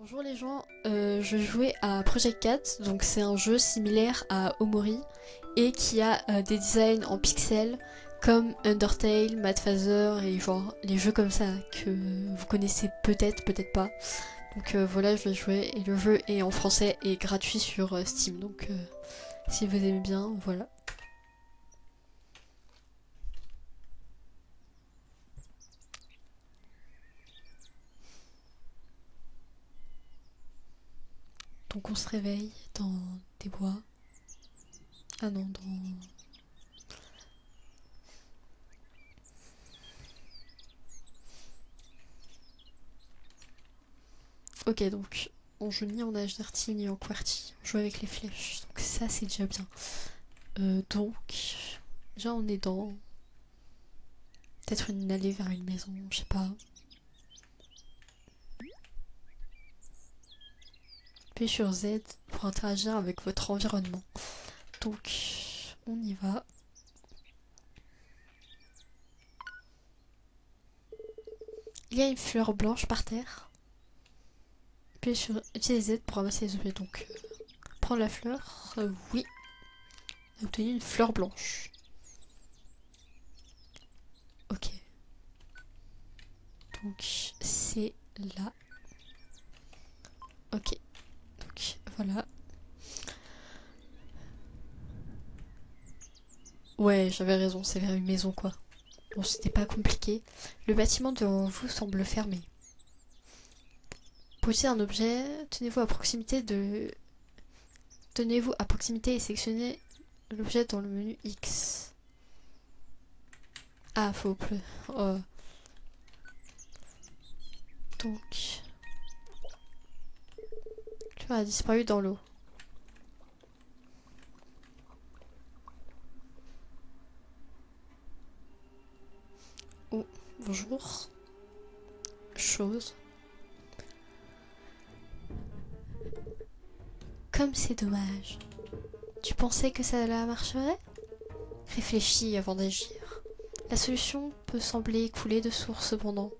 Bonjour les gens, je jouais à Project 4, donc c'est un jeu similaire à Omori et qui a des designs en pixels comme Undertale, Mad Father et genre les jeux comme ça que vous connaissez peut-être, peut-être pas. Donc voilà, je vais jouer et le jeu est en français et gratuit sur Steam, donc si vous aimez bien, voilà. Donc on se réveille dans des bois. Ah non, dans... Ok, donc on joue ni en HDRT ni en QWERTY, on joue avec les flèches, donc ça c'est déjà bien. Donc, déjà on est dans peut-être une allée vers une maison, je sais pas. Appuyez sur Z pour interagir avec votre environnement. Donc, on y va. Il y a une fleur blanche par terre. Appuyez sur utiliser Z pour ramasser les objets. Donc, prendre la fleur. Oui, on a obtenu une fleur blanche. Ok. Donc, c'est là. Ok. Donc, voilà. Ouais, j'avais raison, c'est vers une maison quoi. Bon, c'était pas compliqué. Le bâtiment devant vous semble fermé. Posez un objet, tenez-vous à proximité et sélectionnez l'objet dans le menu X. Ah, faut plus. Oh. Donc, le fleur a disparu dans l'eau. Oh, bonjour. Chose. Comme c'est dommage. Tu pensais que ça marcherait? Réfléchis avant d'agir. La solution peut sembler couler de source cependant.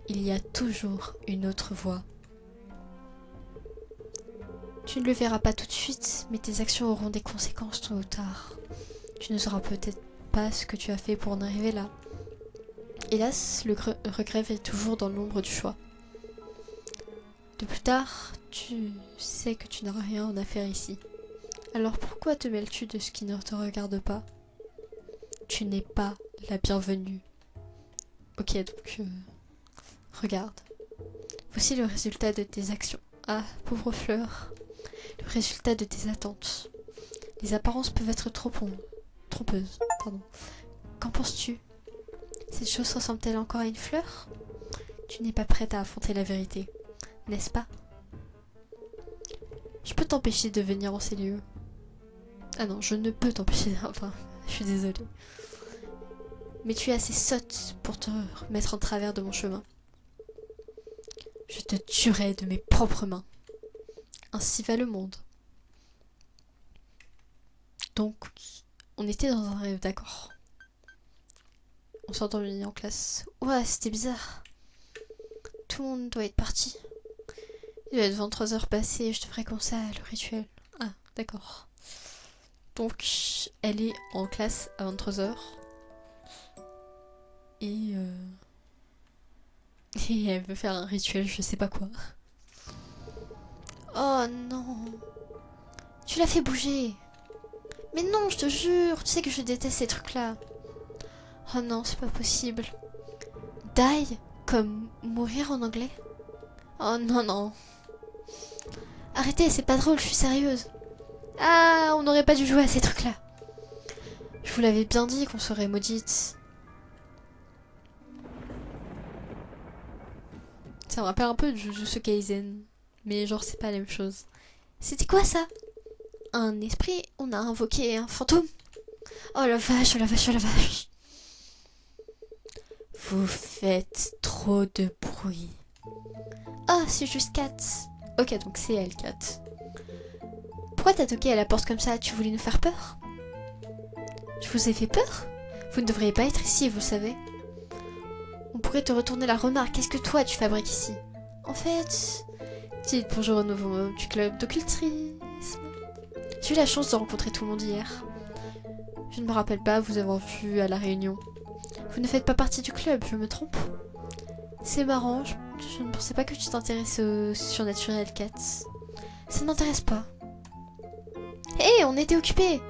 Il y a toujours une autre voie. Tu ne le verras pas tout de suite, mais tes actions auront des conséquences tôt ou tard. Tu ne sauras peut-être pas ce que tu as fait pour en arriver là. Hélas, le regret est toujours dans l'ombre du choix. De plus tard, tu sais que tu n'as rien à faire ici. Alors pourquoi te mêles-tu de ce qui ne te regarde pas? Tu n'es pas la bienvenue. Ok, donc regarde. Voici le résultat de tes actions. Ah, pauvre fleur. Le résultat de tes attentes. Les apparences peuvent être trompeuses. Pardon. Qu'en penses-tu? Cette chose ressemble-t-elle encore à une fleur? Tu n'es pas prête à affronter la vérité, n'est-ce pas? Je peux t'empêcher de venir en ces lieux. Ah non, je ne peux t'empêcher. Enfin, je suis désolée. Mais tu es assez sotte pour te mettre en travers de mon chemin. Je te tuerai de mes propres mains. Ainsi va le monde. Donc, on était dans un rêve, d'accord. On s'est endormi en classe. Ouais, c'était bizarre. Tout le monde doit être parti. Il doit être 23h passées, je devrais commencer le rituel. Ah, d'accord. Donc, elle est en classe à 23h. Et, et elle veut faire un rituel, je sais pas quoi. Oh non. Tu l'as fait bouger. Mais non, je te jure, tu sais que je déteste ces trucs-là. Oh non, c'est pas possible. Die comme mourir en anglais? Oh non, non. Arrêtez, c'est pas drôle, je suis sérieuse. Ah, on n'aurait pas dû jouer à ces trucs-là. Je vous l'avais bien dit qu'on serait maudite. Ça me rappelle un peu de Jujutsu Kaisen. Mais genre, c'est pas la même chose. C'était quoi ça? Un esprit? On a invoqué un fantôme? Oh la vache, oh la vache, oh la vache. Vous faites trop de bruit. Ah, c'est juste Kat. Ok, donc c'est elle, Kat. Pourquoi t'as toqué à la porte comme ça? Tu voulais nous faire peur? Je vous ai fait peur? Vous ne devriez pas être ici, vous savez. On pourrait te retourner la remarque. Qu'est-ce que toi tu fabriques ici? En fait, Dites bonjour au nouveau membre du club d'occultisme. J'ai eu la chance de rencontrer tout le monde hier. Je ne me rappelle pas vous avoir vu à la réunion. Vous ne faites pas partie du club, je me trompe? C'est marrant, je ne pensais pas que tu t'intéressais au surnaturel, Kat. Ça ne m'intéresse pas. Hé, on était occupés!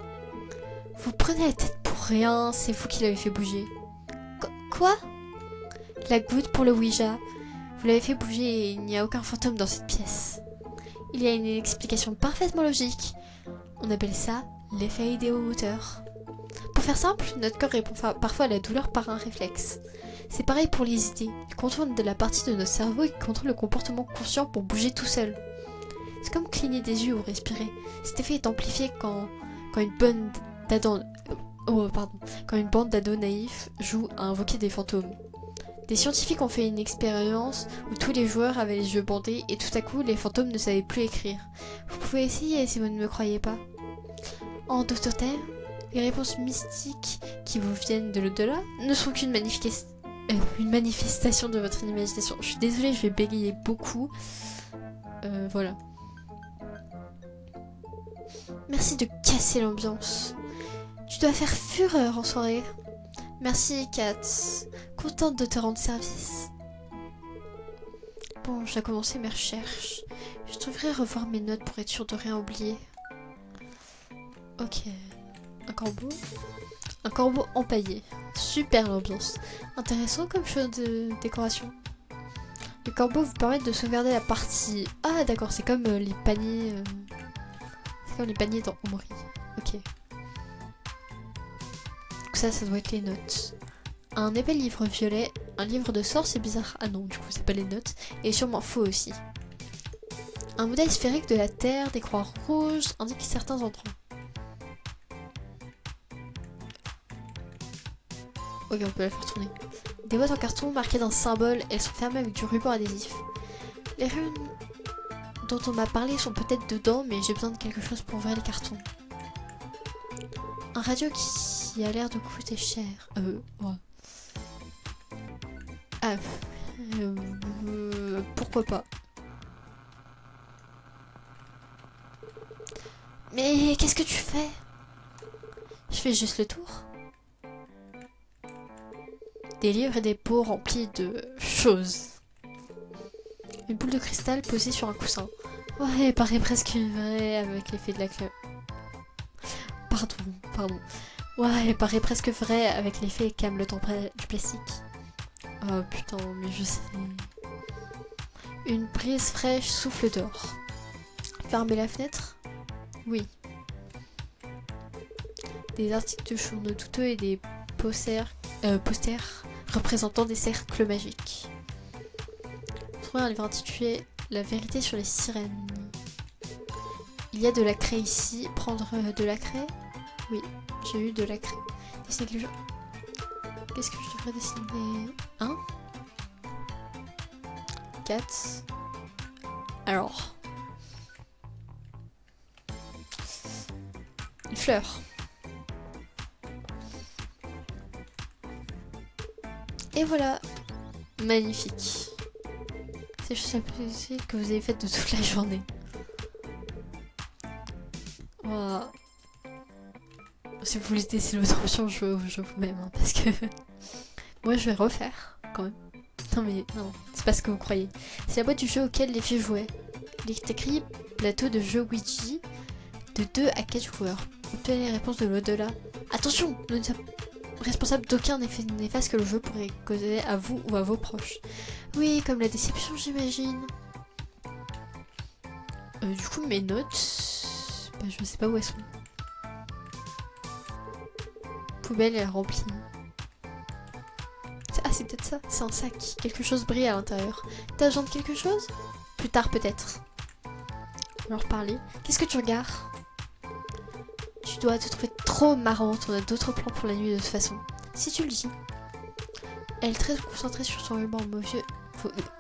Vous prenez la tête pour rien, c'est vous qui l'avez fait bouger. Quoi? La goutte pour le Ouija. Vous l'avez fait bouger et il n'y a aucun fantôme dans cette pièce. Il y a une explication parfaitement logique. On appelle ça l'effet idéo-moteur. Pour faire simple, notre corps répond parfois à la douleur par un réflexe. C'est pareil pour les idées. Ils contournent de la partie de notre cerveau qui contrôle le comportement conscient pour bouger tout seul. C'est comme cligner des yeux ou respirer. Cet effet est amplifié quand une bande d'ados naïfs joue à invoquer des fantômes. Des scientifiques ont fait une expérience où tous les joueurs avaient les yeux bandés et tout à coup les fantômes ne savaient plus écrire. Vous pouvez essayer si vous ne me croyez pas. En d'autres termes, les réponses mystiques qui vous viennent de l'au-delà ne sont qu'une manifestation de votre imagination. Je suis désolée, je vais bégayer beaucoup. Voilà. Merci de casser l'ambiance. Tu dois faire fureur en soirée. Merci, Kat. Contente de te rendre service. Bon, j'ai commencé mes recherches. Je devrais revoir mes notes pour être sûre de rien oublier. Ok. Un corbeau. Un corbeau empaillé. Super l'ambiance. Intéressant comme chose de décoration. Les corbeaux vous permettent de sauvegarder la partie... Ah d'accord, c'est comme les paniers... C'est comme les paniers dans Omri. Ok. Donc ça doit être les notes. Un épais livre violet, un livre de sorts, c'est bizarre. Ah non, du coup c'est pas les notes. Et sûrement faux aussi. Un modèle sphérique de la Terre, des croix rouges, indique certains entrants. Ok, on peut la faire tourner. Des boîtes en carton marquées d'un symbole, elles sont fermées avec du ruban adhésif. Les runes dont on m'a parlé sont peut-être dedans, mais j'ai besoin de quelque chose pour ouvrir les cartons. Un radio qui a l'air de coûter cher. Ouais. Ah, pourquoi pas. Mais qu'est-ce que tu fais? Je fais juste le tour. Des livres et des pots remplis de choses. Une boule de cristal posée sur un coussin. Ouais, elle paraît presque vraie avec l'effet de la clé. Pardon. Ouais, elle paraît presque vraie avec l'effet calme le temps du plastique. Oh putain, mais je sais. Une brise fraîche souffle dehors. Fermez la fenêtre? Oui. Des articles de journaux douteux et des posters représentant des cercles magiques. Trouver un livre intitulé La vérité sur les sirènes. Il y a de la craie ici. Prendre de la craie? Oui, j'ai eu de la craie. Dessiner quelque chose. Qu'est-ce que je devrais dessiner? 4. Alors. Une fleur. Et voilà. Magnifique. C'est juste la plus que vous avez faite de toute la journée. Voilà. Si vous voulez tester l'autre option, je vous même. Hein, parce que moi, je vais refaire quand même. Non mais non, c'est pas ce que vous croyez. C'est la boîte du jeu auquel les filles jouaient. Il est écrit plateau de jeu Ouija de 2 à 4 joueurs. Obtenez les réponses de l'au-delà. Attention, nous ne sommes responsables d'aucun effet néfaste que le jeu pourrait causer à vous ou à vos proches. Oui, comme la déception, j'imagine. Du coup, mes notes... Bah, je sais pas où elles sont. Poubelle, elle est remplie. Ah, c'est peut-être ça. C'est un sac. Quelque chose brille à l'intérieur. T'as besoin de quelque chose? Plus tard, peut-être. On va leur parler. Qu'est-ce que tu regardes? Tu dois te trouver trop marrante. On a d'autres plans pour la nuit de toute façon. Si tu le dis. Elle est très concentrée sur son ruban.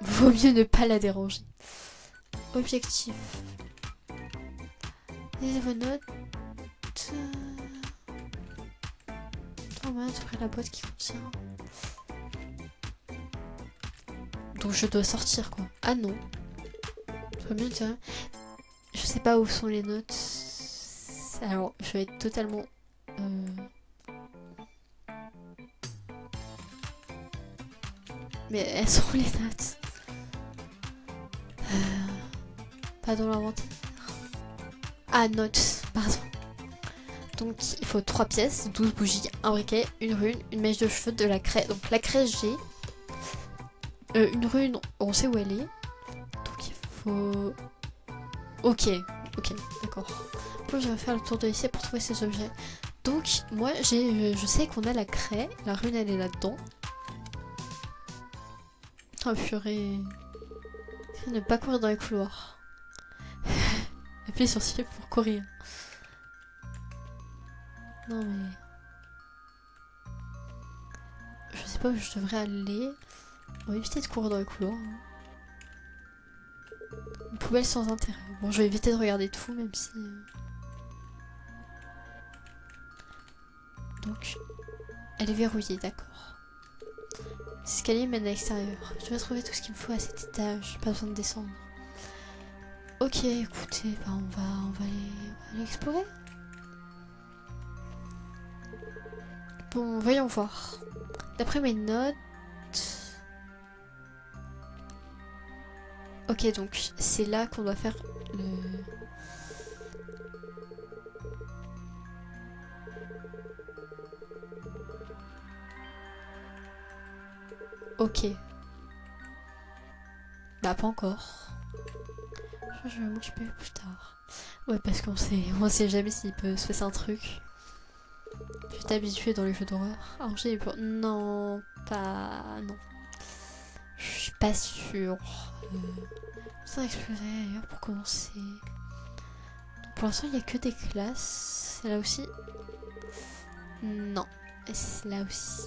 Vaut mieux ne pas la déranger. Objectif. Lisez vos notes. On va ouvrir la boîte qui contient. Donc je dois sortir quoi. Ah non. Très bien, tiens. Je sais pas où sont les notes. Alors, je vais être totalement... Mais elles sont les notes. Pas dans l'inventaire. Ah, notes, pardon. Donc, il faut 3 pièces, 12 bougies, un briquet, une rune, une mèche de cheveux, de la craie. Donc, la craie, j'ai. Une rune, on sait où elle est. Donc, il faut... Ok, d'accord. Bon, je vais faire le tour de lycée pour trouver ces objets. Donc, moi, je sais qu'on a la craie. La rune, elle est là-dedans. Oh, purée. Ne pas courir dans les couloirs. Appuyez sur shift pour courir. Non, mais... Je sais pas où je devrais aller. On va éviter de courir dans les couloirs. Une poubelle sans intérêt. Bon, je vais éviter de regarder tout, même si... Donc, elle est verrouillée, d'accord. Cet escalier mène à l'extérieur. Je vais trouver tout ce qu'il me faut à cet étage. Pas besoin de descendre. Ok, écoutez, bah on va aller explorer. Bon, voyons voir. D'après mes notes... Ok, donc c'est là qu'on doit faire le... Ok. Bah pas encore. Je vais m'occuper plus tard. Ouais, parce on sait jamais s'il peut se passer un truc. Je suis habituée dans les jeux d'horreur. Alors j'ai peur. Non, pas... Non. Je suis pas sûre. Ça explorer ailleurs pour commencer. Donc, pour l'instant, il n'y a que des classes. C'est là aussi. Non. Et c'est là aussi.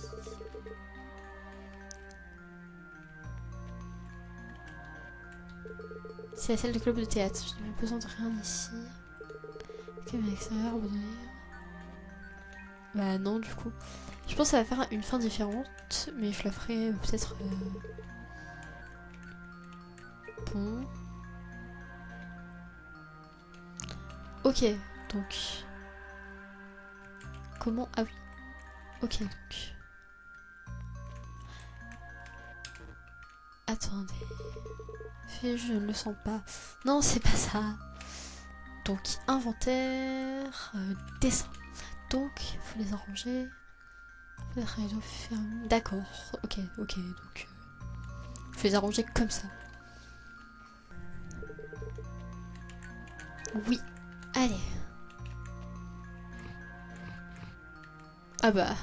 C'est la salle de club de théâtre. Je n'ai pas besoin de rien ici. Caméra extérieure, abandonnée. Bah non, du coup. Je pense que ça va faire une fin différente, mais je la ferai peut-être... Bon. Ok, donc... Comment... Ah oui. Ok, donc... Attendez... Je ne le sens pas. Non, c'est pas ça. Donc, inventaire... dessin. Donc, il faut les arranger. D'accord, ok, donc... faut les arranger comme ça. Oui, allez. Ah bah...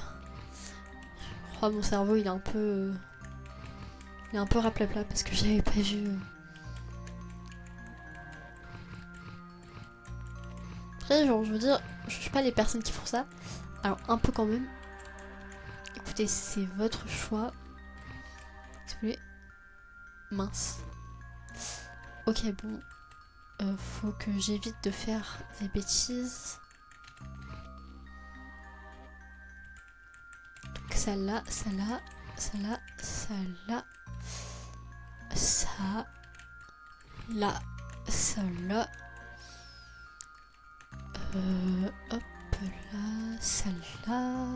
Je crois mon cerveau, il est un peu... Il est un peu raplapla parce que j'avais pas vu... Après, genre, je veux dire, je suis pas les personnes qui font ça. Alors, un peu quand même. Écoutez, c'est votre choix. Si vous voulez. Mince. Ok, bon. Faut que j'évite de faire des bêtises. Donc, ça là, ça là, ça là, ça là. Ça. Là. Ça là. Hop là. Ça là.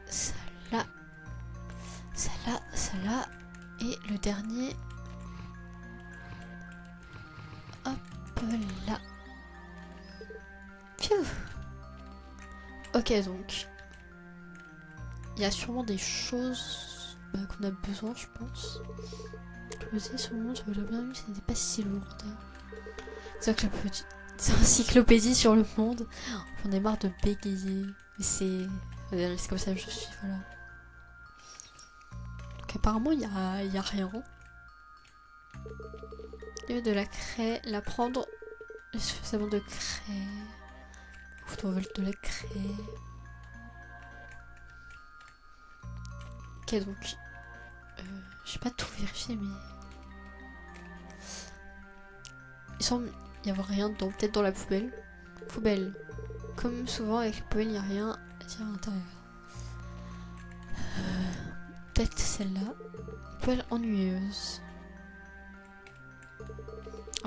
Ça là. Ça là, ça là. Et le dernier. Hop là. Pfiou. Ok, donc. Il y a sûrement des choses qu'on a besoin, je pense. Je me dis, sur le monde, j'avais bien vu, c'était pas si lourde. Encyclopédie sur le monde. J'en ai marre de bégayer. Mais c'est comme ça que je suis, voilà. Donc apparemment, il y a rien. Il y a de la craie, la prendre suffisamment de craie. On veut de la craie. Ok, donc... j'ai pas tout vérifié, mais... Il semble y avoir rien dedans, peut-être dans la poubelle. Poubelle. Comme souvent avec la poubelle, il n'y a rien à dire à l'intérieur. Peut-être celle-là. Poubelle ennuyeuse.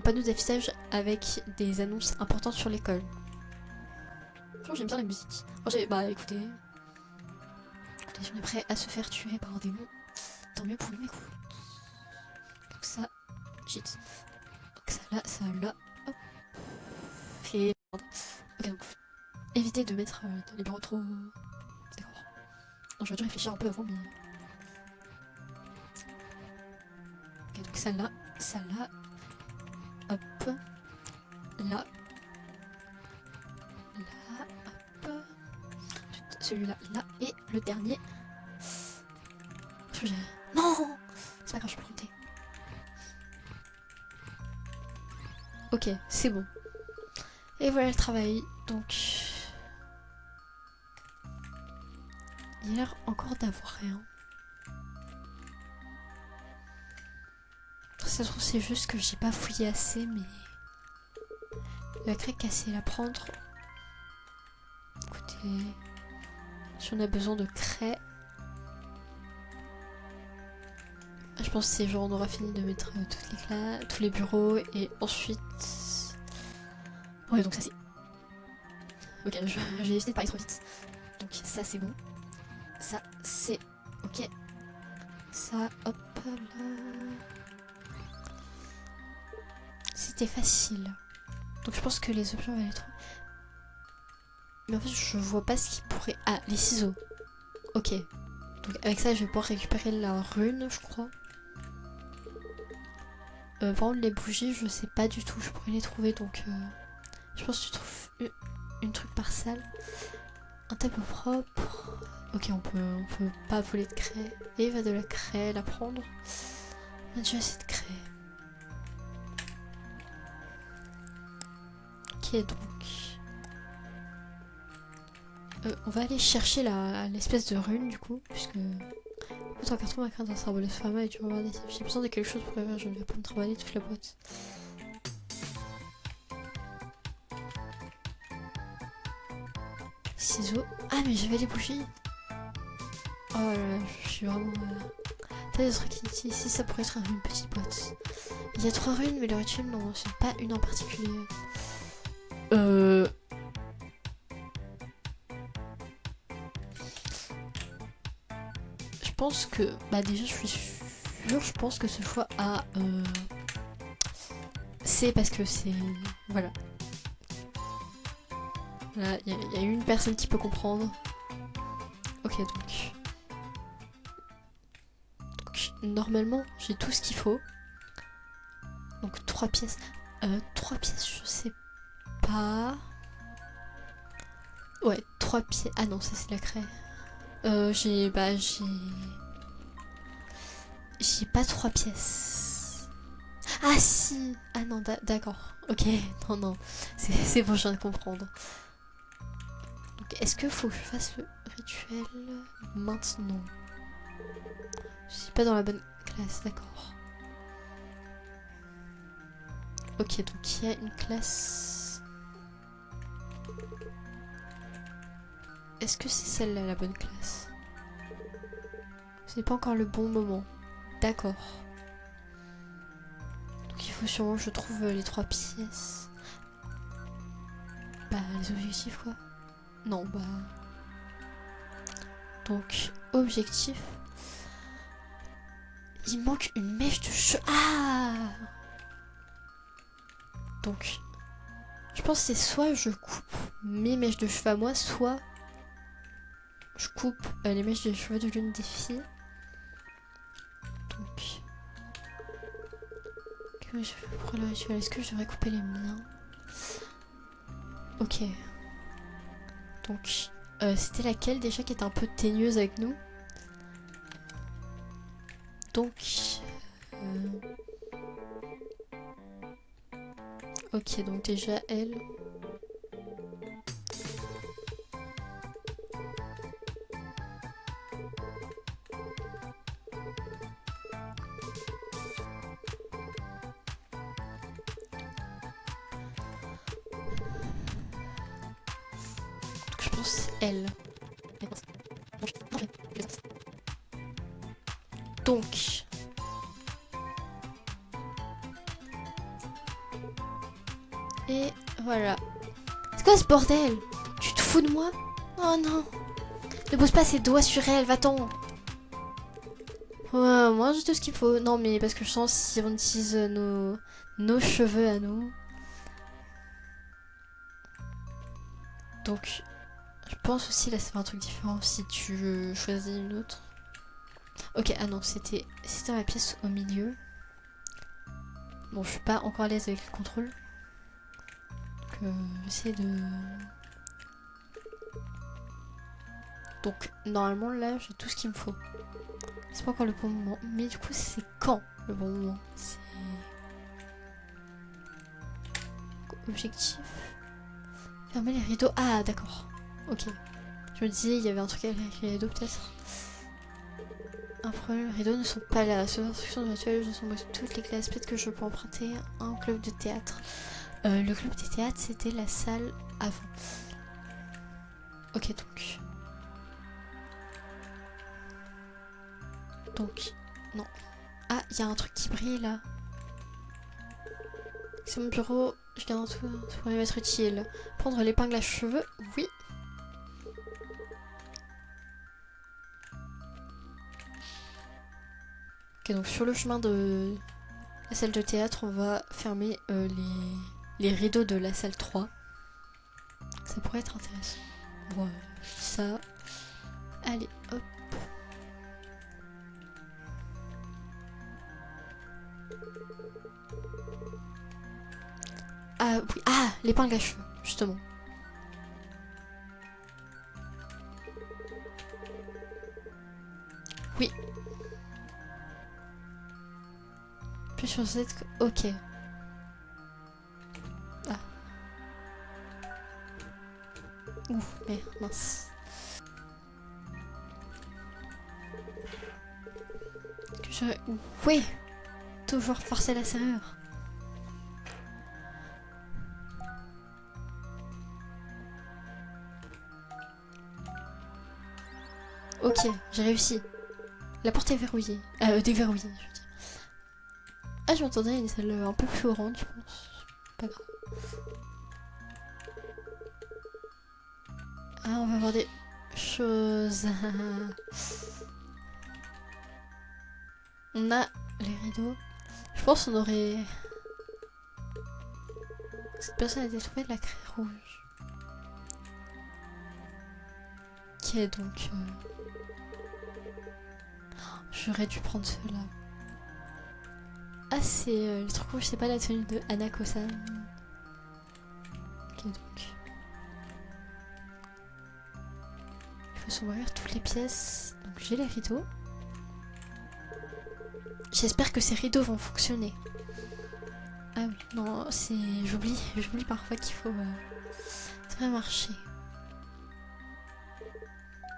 panneau d'affichage avec des annonces importantes sur l'école. Franchement, j'aime bien la musique. Bah écoutez, si on est prêt à se faire tuer par un démon, tant mieux pour nous. Donc ça, shit. Donc ça là, hop. Et merde. Ok, donc évitez de mettre dans les bureaux trop... D'accord. Non, je vais dû réfléchir un peu avant, mais... Ok, donc ça là, hop. Là. Là, hop. Celui-là, là. Et le dernier. Non! C'est pas grave, je peux compter. Ok, c'est bon. Et voilà le travail. Donc... Il a l'air encore d'avoir rien. Ça se trouve, c'est juste que j'ai pas fouillé assez, mais... La craie cassée, la prendre. Écoutez... Si on a besoin de craie... Je pense que c'est genre on aura fini de mettre toutes les classes, tous les bureaux, et ensuite... Ouais, donc ça c'est... Ok, j'ai essayé de pas aller trop vite. Donc ça c'est bon. Ça c'est... Ok. Ça, hop là... C'était facile. Donc je pense que les objets on va les trouver. Mais en fait je vois pas ce qui pourrait... Ah, les ciseaux. Ok. Donc avec ça je vais pouvoir récupérer la rune je crois. Par contre les bougies je sais pas du tout. Je pourrais les trouver donc... Je pense que tu trouves une truc par salle. Un tableau propre. Ok, on peut pas voler de craie. Et il va de la craie, la prendre. On a déjà assez de craie. Ok, donc... on va aller chercher l'espèce de rune du coup, puisque... Tout en carton, ma crainte d'un symbole de pharma et du regarder. J'ai besoin de quelque chose pour ouvrir, je ne vais pas me travailler toute la boîte. Ciseaux. Ah, mais j'avais les bougies. Oh là là, je suis vraiment... T'as des trucs ici, ça pourrait être une petite boîte. Il y a 3 runes, mais le rituel n'en mentionne pas une en particulier. Je pense que... Bah déjà, je suis sûre, je pense que ce choix a... C'est parce que c'est... Voilà. Là, il y a une personne qui peut comprendre. Ok, donc... Normalement, j'ai tout ce qu'il faut. Donc 3 pièces. 3 pièces, je sais pas. Ouais, 3 pièces. Ah non, ça c'est la craie. J'ai pas 3 pièces. Ah si. Ah non, d'accord. Ok, non. C'est bon, je viens de comprendre. Donc est-ce que faut que je fasse le rituel maintenant? Je suis pas dans la bonne classe, d'accord. Ok, donc il y a une classe. Est-ce que c'est celle-là la bonne classe? C'est pas encore le bon moment. D'accord. Donc il faut sûrement que je trouve les 3 pièces. Bah les objectifs quoi. Non bah... Donc objectif. Il manque une mèche de cheveux. Ah! Donc, je pense que c'est soit je coupe mes mèches de cheveux à moi, soit je coupe les mèches de cheveux de l'une des filles. Donc, comment je fais pour le rituel? Est-ce que je devrais couper les miens? Ok. Donc, c'était laquelle déjà qui était un peu teigneuse avec nous? Donc, ok, donc déjà elle. Donc je pense elle. Donc, Et voilà. C'est quoi ce bordel? Tu te fous de moi? Oh non. Ne pose pas ses doigts sur elle, va-t'en. Ouais, moi j'ai tout ce qu'il faut. Non mais parce que je sens si on utilise nos cheveux à nous. Donc je pense aussi là c'est un truc différent si tu choisis une autre. Ok, ah non, c'était ma pièce au milieu. Bon, je suis pas encore à l'aise avec le contrôle. Donc j'essaie de... Donc normalement là j'ai tout ce qu'il me faut. C'est pas encore le bon moment. Mais du coup c'est quand le bon moment? C'est... Objectif. Fermer les rideaux. Ah d'accord. Ok. Je me disais il y avait un truc avec les rideaux peut-être. Un problème, les rideaux ne sont pas là. Sur l'instruction de ma toile, je sens toutes les classes. Peut-être que je peux emprunter un club de théâtre. Le club de théâtre c'était la salle avant. Ok donc. Donc, non. Ah, il y a un truc qui brille là. C'est mon bureau, je garde tout, ça pourrait m'être utile. Prendre l'épingle à cheveux, oui. Ok, donc sur le chemin de la salle de théâtre, on va fermer les rideaux de la salle 3. Ça pourrait être intéressant. Bon, ça. Allez, hop. Ah oui, ah, l'épingle à cheveux, justement. Oui. Plus sur cette... Ok. Ah. Ouh, mais mince. Oui. Toujours forcer la serrure. Ok, j'ai réussi. La porte est verrouillée. Déverrouillée, je veux dire. Ah, je m'attendais à une salle un peu plus grande, je pense. Pas grave. Ah, on va voir des choses. On a les rideaux. Je pense qu'on aurait... Cette personne a été trouvée de la craie rouge. Qui est donc... J'aurais dû prendre ceux-là. Ah, c'est le truc rouge, c'est pas la tenue de Hanako-san. Ok, donc... Il faut s'ouvrir toutes les pièces. Donc j'ai les rideaux. J'espère que ces rideaux vont fonctionner. Ah oui, non, c'est... J'oublie parfois qu'il faut... Ça devrait marcher.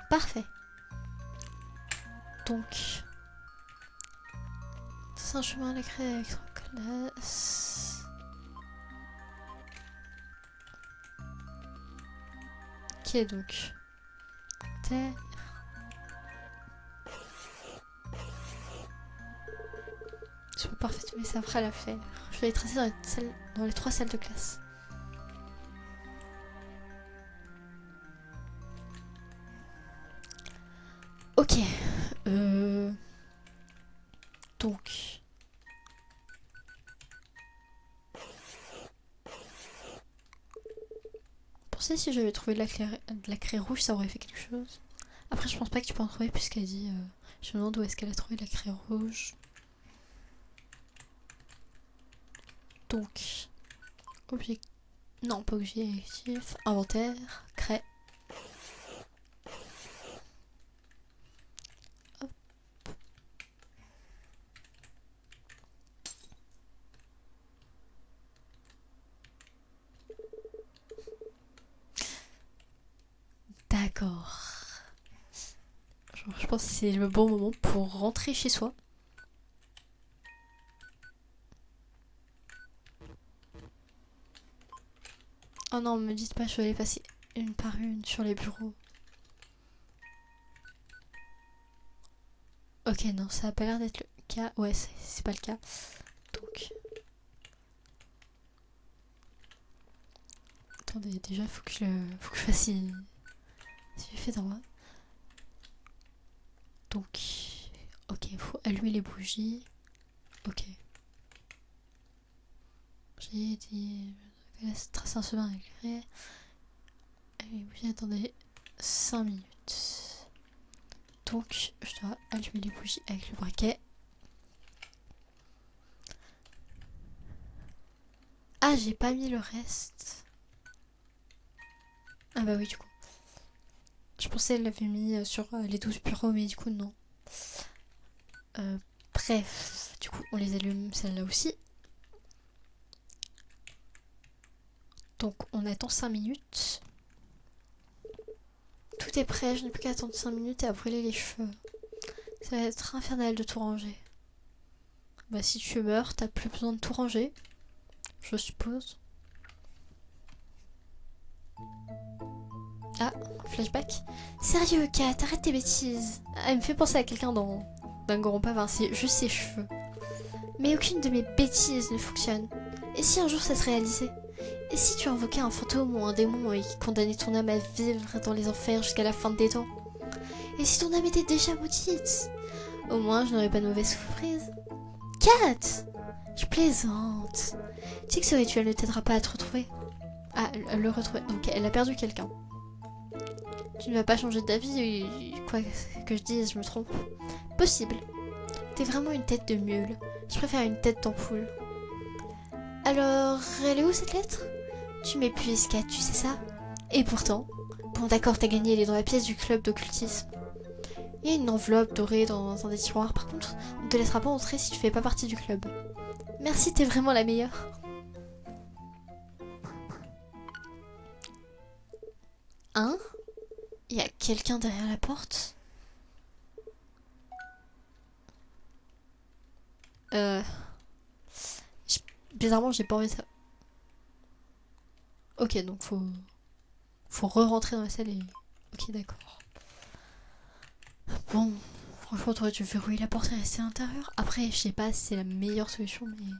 Parfait. Donc... C'est un chemin à la craie électroclasse. Ok, donc... Terre... C'est pas parfait, mais ça fera l'affaire. Je vais les tracer dans les 3 salles de classe. Ok. Donc... Pensez si j'avais trouvé de la craie rouge, ça aurait fait quelque chose. Après, je pense pas que tu peux en trouver puisqu'elle dit... Je me demande où est-ce qu'elle a trouvé la craie rouge. Donc... Objectif... Non, pas objectif. Inventaire. Craie. Hop. D'accord. Je pense que c'est le bon moment pour rentrer chez soi. Oh non, me dites pas, je vais aller passer une par une sur les bureaux. Ok, non, ça a pas l'air d'être le cas. Ouais, c'est pas le cas. Donc... Attendez, déjà, faut que je fasse si je fais droit. Donc, ok, faut allumer les bougies. Ok. J'ai dit... tracer un chemin éclairé. Allumer les bougies, attendez. 5 minutes. Donc, je dois allumer les bougies avec le braquet. Ah, j'ai pas mis le reste. Ah bah oui, du coup. Je pensais qu'elle l'avait mis sur les 12 bureaux, mais du coup, non. Bref, du coup, on les allume celle-là aussi. Donc, on attend 5 minutes. Tout est prêt, je n'ai plus qu'à attendre 5 minutes et à brûler les cheveux. Ça va être infernal de tout ranger. Bah, si tu meurs, t'as plus besoin de tout ranger. Je suppose. Ah, flashback. Sérieux, Kat, arrête tes bêtises. Elle me fait penser à quelqu'un d'un grand pavin, c'est juste ses cheveux. Mais aucune de mes bêtises ne fonctionne. Et si un jour ça se réalisait? Et si tu invoquais un fantôme ou un démon et qui condamnait ton âme à vivre dans les enfers jusqu'à la fin des temps? Et si ton âme était déjà maudite? Au moins je n'aurais pas de mauvaise surprise. Kat! Je plaisante. Tu sais que ce rituel ne t'aidera pas à te retrouver. Ah, le retrouver. Donc elle a perdu quelqu'un. Tu ne vas pas changer d'avis, quoi que je dise, je me trompe. Possible. T'es vraiment une tête de mule. Je préfère une tête d'ampoule. Alors, elle est où cette lettre? Tu m'épuises, Kat, tu sais ça? Et pourtant... Bon d'accord, t'as gagné, elle est dans la pièce du club d'occultisme. Il y a une enveloppe dorée dans un des tiroirs. Par contre, on ne te laissera pas entrer si tu fais pas partie du club. Merci, t'es vraiment la meilleure. Hein? Il y a quelqu'un derrière la porte? Bizarrement, j'ai pas envie de ça. Ok, donc faut re-rentrer dans la salle et... Ok, d'accord. Bon, franchement, t'aurais dû verrouiller la porte et rester à l'intérieur. Après, je sais pas si c'est la meilleure solution, mais...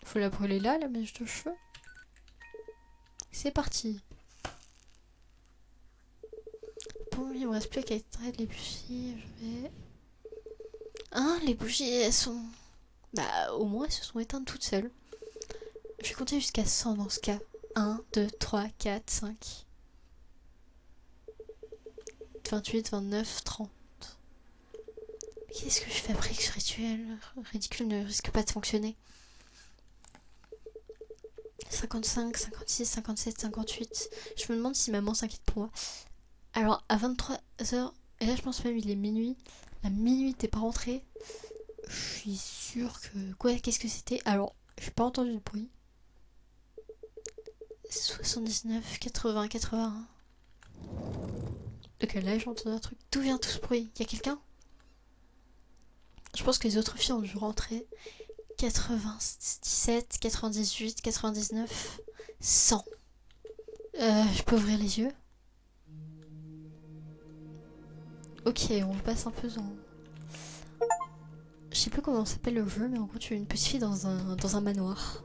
Faut la brûler là, la mèche de cheveux. C'est parti. Bon, il me reste plus qu'à éteindre les bougies. Je vais... Hein, les bougies, elles sont... Bah, au moins, elles se sont éteintes toutes seules. Je vais compter jusqu'à 100 dans ce cas. 1, 2, 3, 4, 5... 28, 29, 30... Qu'est-ce que je fais après que ce rituel ridicule ne risque pas de fonctionner? 55, 56, 57, 58... Je me demande si maman s'inquiète pour moi. Alors, à 23h... Et là, je pense même il est minuit. À minuit, t'es pas rentré. Je suis sûre que... Quoi, qu'est-ce que c'était? Alors, j'ai pas entendu de bruit. 79, 80, 81... Ok, là j'ai entendu un truc. D'où vient tout ce bruit? Y'a quelqu'un? Je pense que les autres filles ont dû rentrer. 97, 98, 99, 100. Je peux ouvrir les yeux? Ok, on passe un peu dans... Je sais plus comment s'appelle le jeu, mais en gros tu es une petite fille dans un manoir.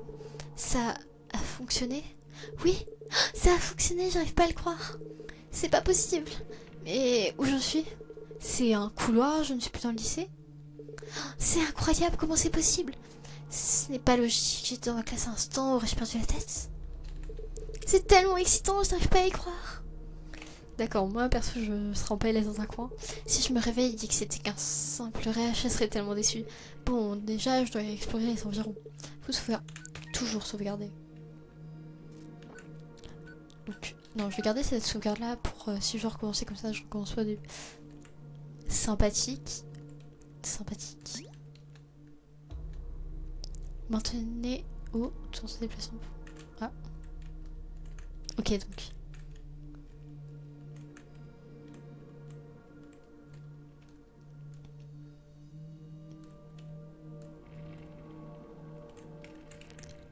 Ça a fonctionné? Oui, ça a fonctionné, j'arrive pas à le croire. C'est pas possible. Mais où j'en suis? C'est un couloir, je ne suis plus dans le lycée? C'est incroyable, comment c'est possible? Ce n'est pas logique, j'étais dans ma classe à un instant, aurais-je perdu la tête? C'est tellement excitant, je n'arrive pas à y croire. D'accord, moi perso je serais pas à l'aise dans un coin. Si je me réveille et dis que c'était qu'un simple rêve, je serais tellement déçue. Bon, déjà je dois explorer les environs. Faut toujours sauvegarder. Donc, non, je vais garder cette sauvegarde là pour si je dois recommencer comme ça, je recommence pas au début. Sympathique. Sympathique. Maintenez haut sur ce déplacement. Ah. Ok donc.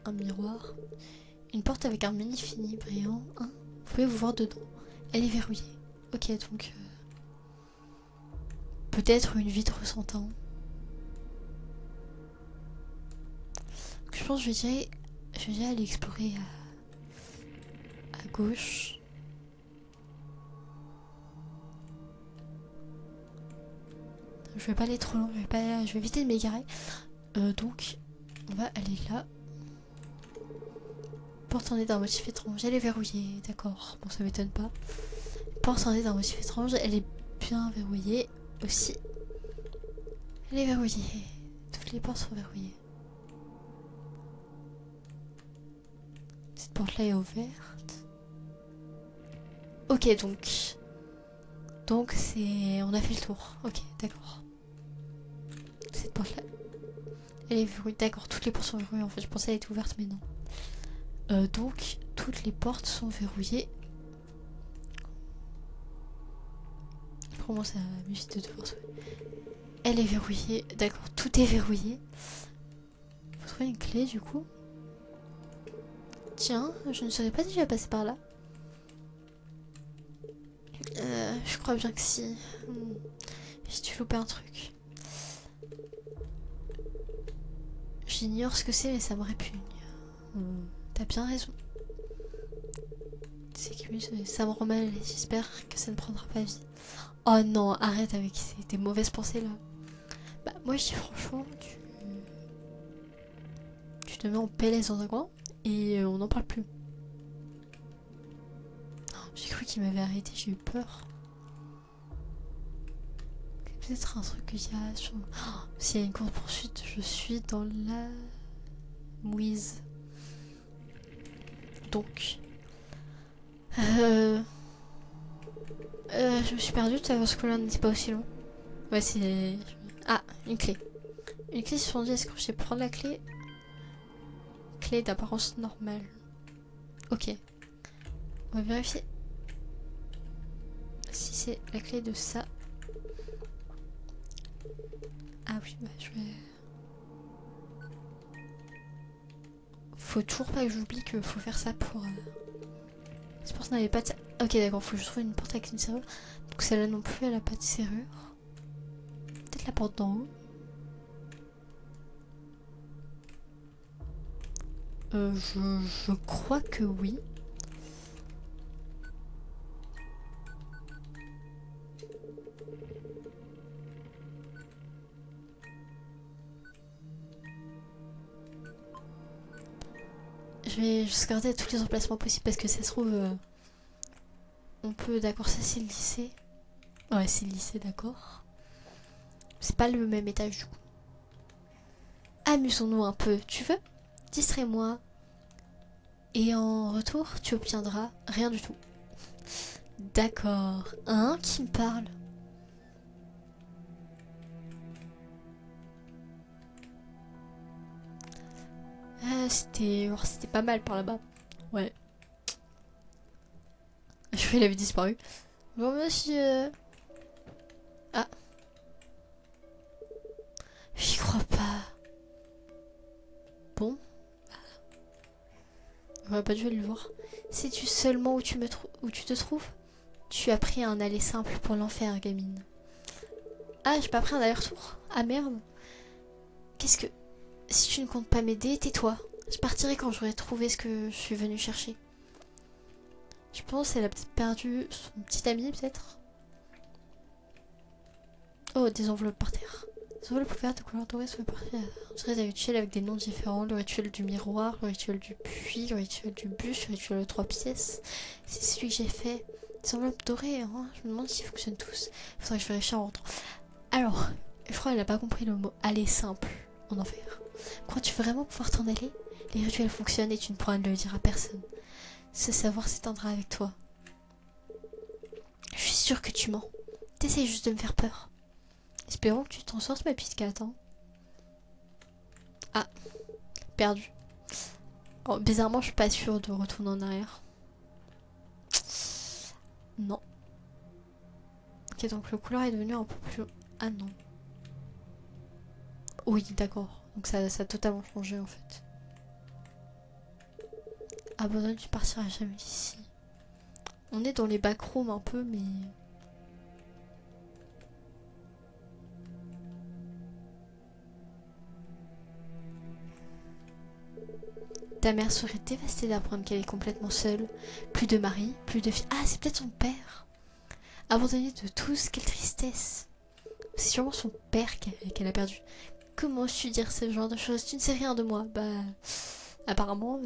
Un miroir. Une porte avec un mini fini brillant. Hein, vous pouvez vous voir dedans. Elle est verrouillée. Ok donc. peut-être une vitre sans teint. Je pense que je vais déjà aller explorer à gauche. Je vais pas aller trop loin, je vais éviter de m'égarer. Donc, on va aller là. Porte en est d'un motif étrange, elle est verrouillée, d'accord. Bon, ça m'étonne pas. Porte en est d'un motif étrange, elle est bien verrouillée aussi. Elle est verrouillée. Toutes les portes sont verrouillées. Cette porte-là est ouverte. Ok, donc c'est... On a fait le tour. Ok, d'accord. Cette porte-là... Elle est verrouillée. D'accord, toutes les portes sont verrouillées. En fait, je pensais qu'elle était ouverte, mais non. Donc, toutes les portes sont verrouillées. Comment ça musique de devoir souhaiter. Elle est verrouillée. D'accord, tout est verrouillé. Faut trouver une clé, du coup. Tiens, je ne serais pas déjà passée par là. Je crois bien que si. J'ai dû louper un truc. J'ignore ce que c'est, mais ça me répugne. T'as bien raison. C'est que ça me rend mal et j'espère que ça ne prendra pas vie. Oh non, arrête avec tes mauvaises pensées là. Bah, moi je dis franchement, tu te mets en PLS dans un coin et on n'en parle plus. J'ai cru qu'il m'avait arrêté, j'ai eu peur. C'est peut-être un truc qu'il y a sur... s'il y a une course poursuite, je suis dans la mouise. Donc... je me suis perdue tout à l'heure, ce que là n'était pas aussi long. Ouais, c'est... Ah, une clé. Une clé suspendue, est-ce que je vais prendre la clé? Clé d'apparence normale. Ok. On va vérifier si c'est la clé de ça. Ah oui, bah je vais... Faut toujours pas que j'oublie qu'il faut faire ça pour... Cette porte n'avait pas de... Ok, d'accord, faut que je trouve une porte avec une serrure. Donc celle-là non plus, elle a pas de serrure. Peut-être la porte d'en haut. Je crois que oui. Je vais regarder tous les emplacements possibles parce que ça se trouve... on peut... D'accord, ça c'est le lycée. Ouais, c'est le lycée, d'accord. C'est pas le même étage du coup. Amusons-nous un peu, tu veux? Distrais-moi. Et en retour, tu obtiendras rien du tout. D'accord. Hein? Qui me parle? Ah, c'était pas mal par là-bas. Ouais. Je croyais qu'il avait disparu. Bon, monsieur. Ah. J'y crois pas. Bon. J'aurais pas dû le voir. Sais-tu seulement où tu te trouves? Tu as pris un aller simple pour l'enfer, gamine. Ah, j'ai pas pris un aller-retour? Ah merde. Qu'est-ce que... Si tu ne comptes pas m'aider, tais-toi. Je partirai quand j'aurai trouvé ce que je suis venue chercher. Je pense qu'elle a peut-être perdu son petit ami, peut-être. Oh, des enveloppes par terre. Des enveloppes ouvertes de couleur dorée sont réparties à des rituels avec des noms différents. Le rituel du miroir, le rituel du puits, le rituel du bûche, le rituel de 3 pièces. C'est celui que j'ai fait. Des enveloppes dorées, hein. Je me demande s'ils fonctionnent tous. Faudrait que je vérifie en rentrant. Alors, je crois qu'elle n'a pas compris le mot aller simple en enfer. Crois-tu vraiment pouvoir t'en aller? Les rituels fonctionnent et tu ne pourras ne le dire à personne. Ce savoir s'éteindra avec toi. Je suis sûre que tu mens. T'essayes juste de me faire peur. Espérons que tu t'en sortes, ma petite cat. Hein. Ah, perdu. Oh, bizarrement, je suis pas sûre de retourner en arrière. Non. Ok, donc le couloir est devenu un peu plus... Ah non. Oui, d'accord. Donc ça a totalement changé en fait. Abandonne, tu partiras jamais d'ici. On est dans les backrooms un peu, mais... Ta mère serait dévastée d'apprendre qu'elle est complètement seule. Plus de mari, plus de fille. Ah, c'est peut-être son père. Abandonnée de tous, quelle tristesse. C'est sûrement son père qu'elle a perdu. Comment oses-tu dire ce genre de choses? Tu ne sais rien de moi. Bah, apparemment,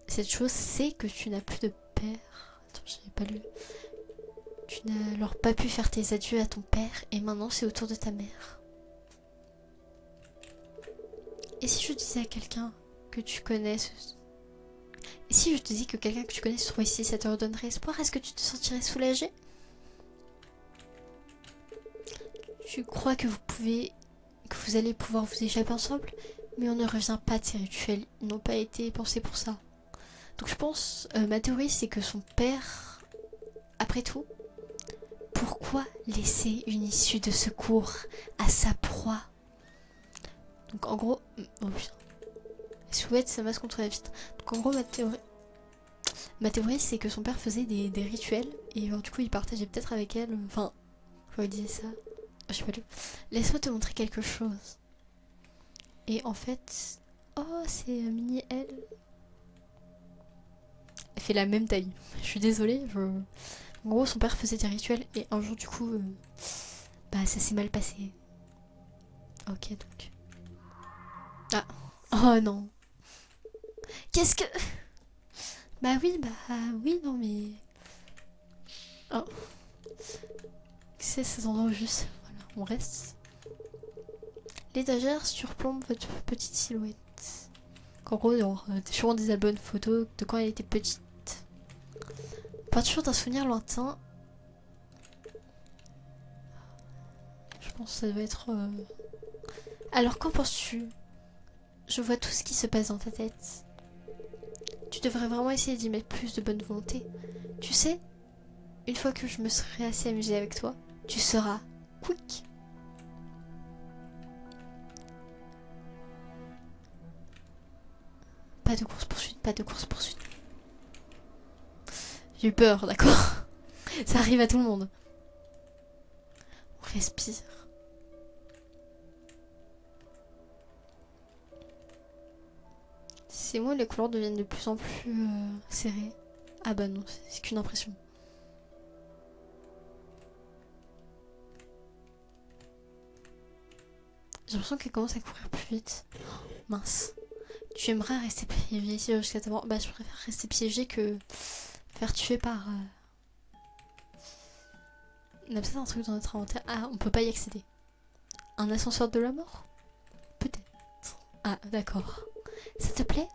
cette chose c'est que tu n'as plus de père. Attends, j'avais pas lu. Tu n'as alors pas pu faire tes adieux à ton père et maintenant c'est au tour de ta mère. Et si je disais à quelqu'un que tu connais... Et si je te dis que quelqu'un que tu connais se trouve ici, ça te redonnerait espoir? Est-ce que tu te sentirais soulagé? Tu crois que vous allez pouvoir vous échapper ensemble? Mais on ne revient pas de ces rituels, ils n'ont pas été pensés pour ça. Donc je pense, ma théorie c'est que son père, après tout, pourquoi laisser une issue de secours à sa proie? Donc en gros, oh putain, Chouette, ça masse contre la vitre. Donc en gros, ma théorie c'est que son père faisait des rituels et du coup il partageait peut-être avec elle, enfin, quand il disait ça, je sais pas lu. Laisse-moi te montrer quelque chose. Et en fait, oh c'est mini elle. Elle fait la même taille. Je suis désolée. En gros, son père faisait des rituels et un jour, du coup, bah ça s'est mal passé. Ok, donc. Ah. Oh non. Qu'est-ce que... Bah oui, non mais... Oh. C'est cet endroit juste. Voilà, on reste. L'étagère surplombe votre petite silhouette. En gros, sûrement des albums de photos de quand elle était petite. Peinture d'un souvenir lointain. Je pense que ça doit être... Alors qu'en penses-tu? Je vois tout ce qui se passe dans ta tête. Tu devrais vraiment essayer d'y mettre plus de bonne volonté. Tu sais, une fois que je me serai assez amusée avec toi, tu seras quick. Pas de course-poursuite, pas de course-poursuite. J'ai eu peur, d'accord? Ça arrive à tout le monde. On respire. Ces mots, les couleurs deviennent de plus en plus serrées. Ah bah non, c'est qu'une impression. J'ai l'impression qu'elle commence à courir plus vite. Oh, mince. Tu aimerais rester piégé ici jusqu'à ta mort? Bah je préfère rester piégé que faire tuer par... On a peut-être un truc dans notre inventaire. Ah, on peut pas y accéder. Un ascenseur de la mort? Peut-être. Ah, d'accord. Ça te plaît?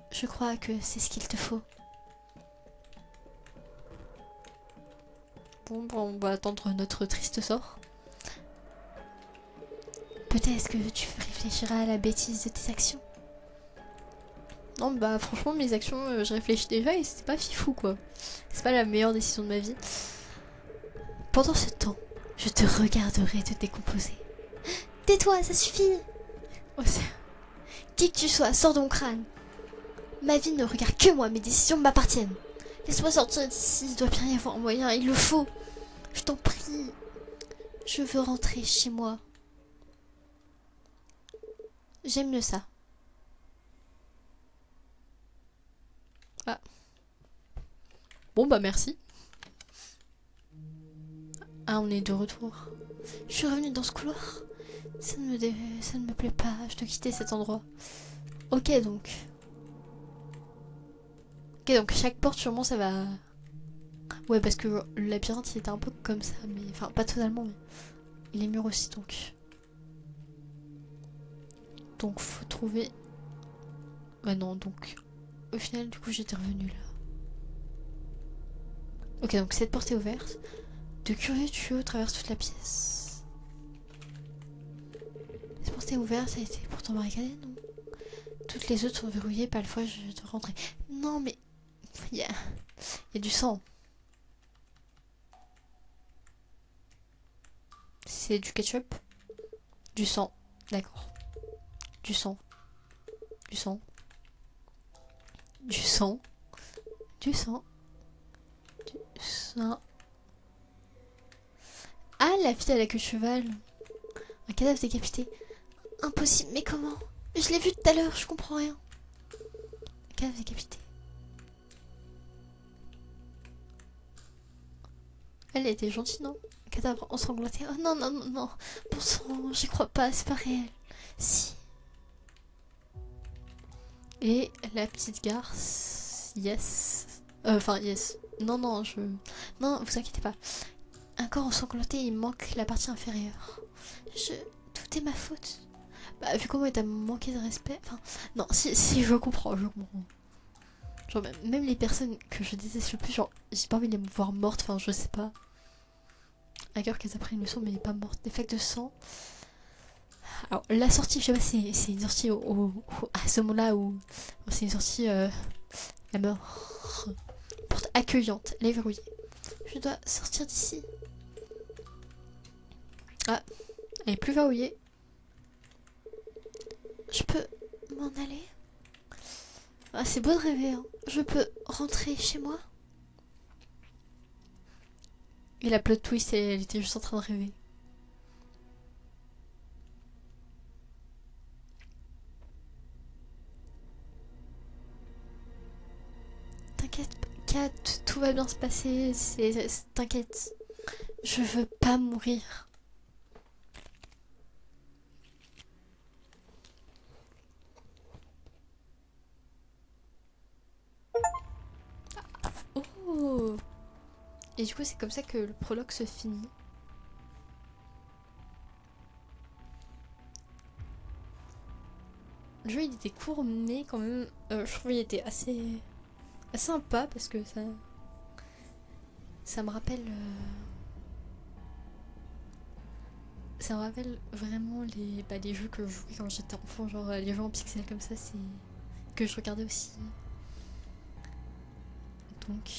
Je crois que c'est ce qu'il te faut. Bon, on va attendre notre triste sort. Peut-être que tu réfléchiras à la bêtise de tes actions. Non, bah franchement, mes actions, je réfléchis déjà et c'est pas fifou quoi. C'est pas la meilleure décision de ma vie. Pendant ce temps, je te regarderai te décomposer. Tais-toi, ça suffit! Oh, qui que tu sois, sors de mon crâne. Ma vie ne regarde que moi, mes décisions m'appartiennent. Laisse-moi sortir d'ici, il doit bien y avoir un moyen, il le faut. Je t'en prie. Je veux rentrer chez moi. J'aime mieux ça. Ah. Bon bah merci. Ah, on est de retour. Je suis revenue dans ce couloir. Ça ne me plaît pas, je dois quitter cet endroit. Ok donc. Ok donc chaque porte sûrement ça va... Ouais parce que le labyrinthe il était un peu comme ça, mais... Enfin pas totalement mais... Les murs aussi donc. Donc faut trouver... Ouais non donc... Au final du coup j'étais revenue là. Ok donc cette porte est ouverte. De curieux tuyaux traversent toute la pièce. Cette porte est ouverte, ça a été pourtant barricadée, non? Toutes les autres sont verrouillées, pas le fois je dois rentrer. Non mais... Il y a du sang. C'est du ketchup? Du sang. D'accord. Du sang. Du sang. Du sang. Du sang. Du sang. Ah, la fille à la queue de cheval. Un cadavre décapité. Impossible, mais comment? Je l'ai vu tout à l'heure, je comprends rien. Cadavre décapité. Elle était gentille, non? Cadavre ensanglanté. Oh non, non, non, non. Bon sang, j'y crois pas, c'est pas réel. Si. Et la petite garce. Yes. Enfin, yes. Non, non, je. Non, vous inquiétez pas. Un corps ensanglanté, il manque la partie inférieure. Je. Tout est ma faute. Bah, vu comment il t'a manqué de respect. Enfin, non, si, je comprends, je comprends. Genre, même les personnes que je déteste le plus, genre, j'ai pas envie de les voir mortes, enfin, je sais pas. À cœur qu'elles apprennent une leçon, mais pas mortes. Des flaques de sang. Alors, la sortie, je sais pas, c'est une sortie à ce moment-là où. C'est une sortie. La mort. Porte accueillante, elle est verrouillée. Je dois sortir d'ici. Ah, elle est plus verrouillée. Je peux m'en aller? Ah, c'est beau de rêver, hein. Je peux rentrer chez moi? Et la plot twist, elle était juste en train de rêver. T'inquiète, Kat, tout va bien se passer. T'inquiète. Je veux pas mourir. Oh! Et du coup, c'est comme ça que le prologue se finit. Le jeu, il était court, mais quand même, je trouve qu'il était assez sympa parce que ça me rappelle. Ça me rappelle vraiment les jeux que je jouais quand j'étais enfant, genre les jeux en pixels comme ça, c'est que je regardais aussi. Donc,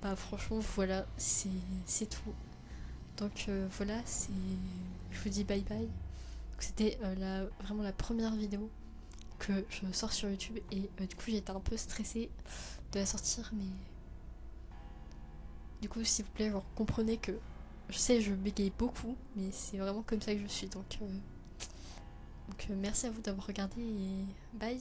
bah franchement, voilà, c'est tout. Donc voilà, je vous dis bye bye. C'était vraiment la première vidéo que je sors sur YouTube et du coup j'étais un peu stressée de la sortir, mais du coup s'il vous plaît, genre comprenez que je sais je bégaye beaucoup, mais c'est vraiment comme ça que je suis. Donc merci à vous d'avoir regardé et bye.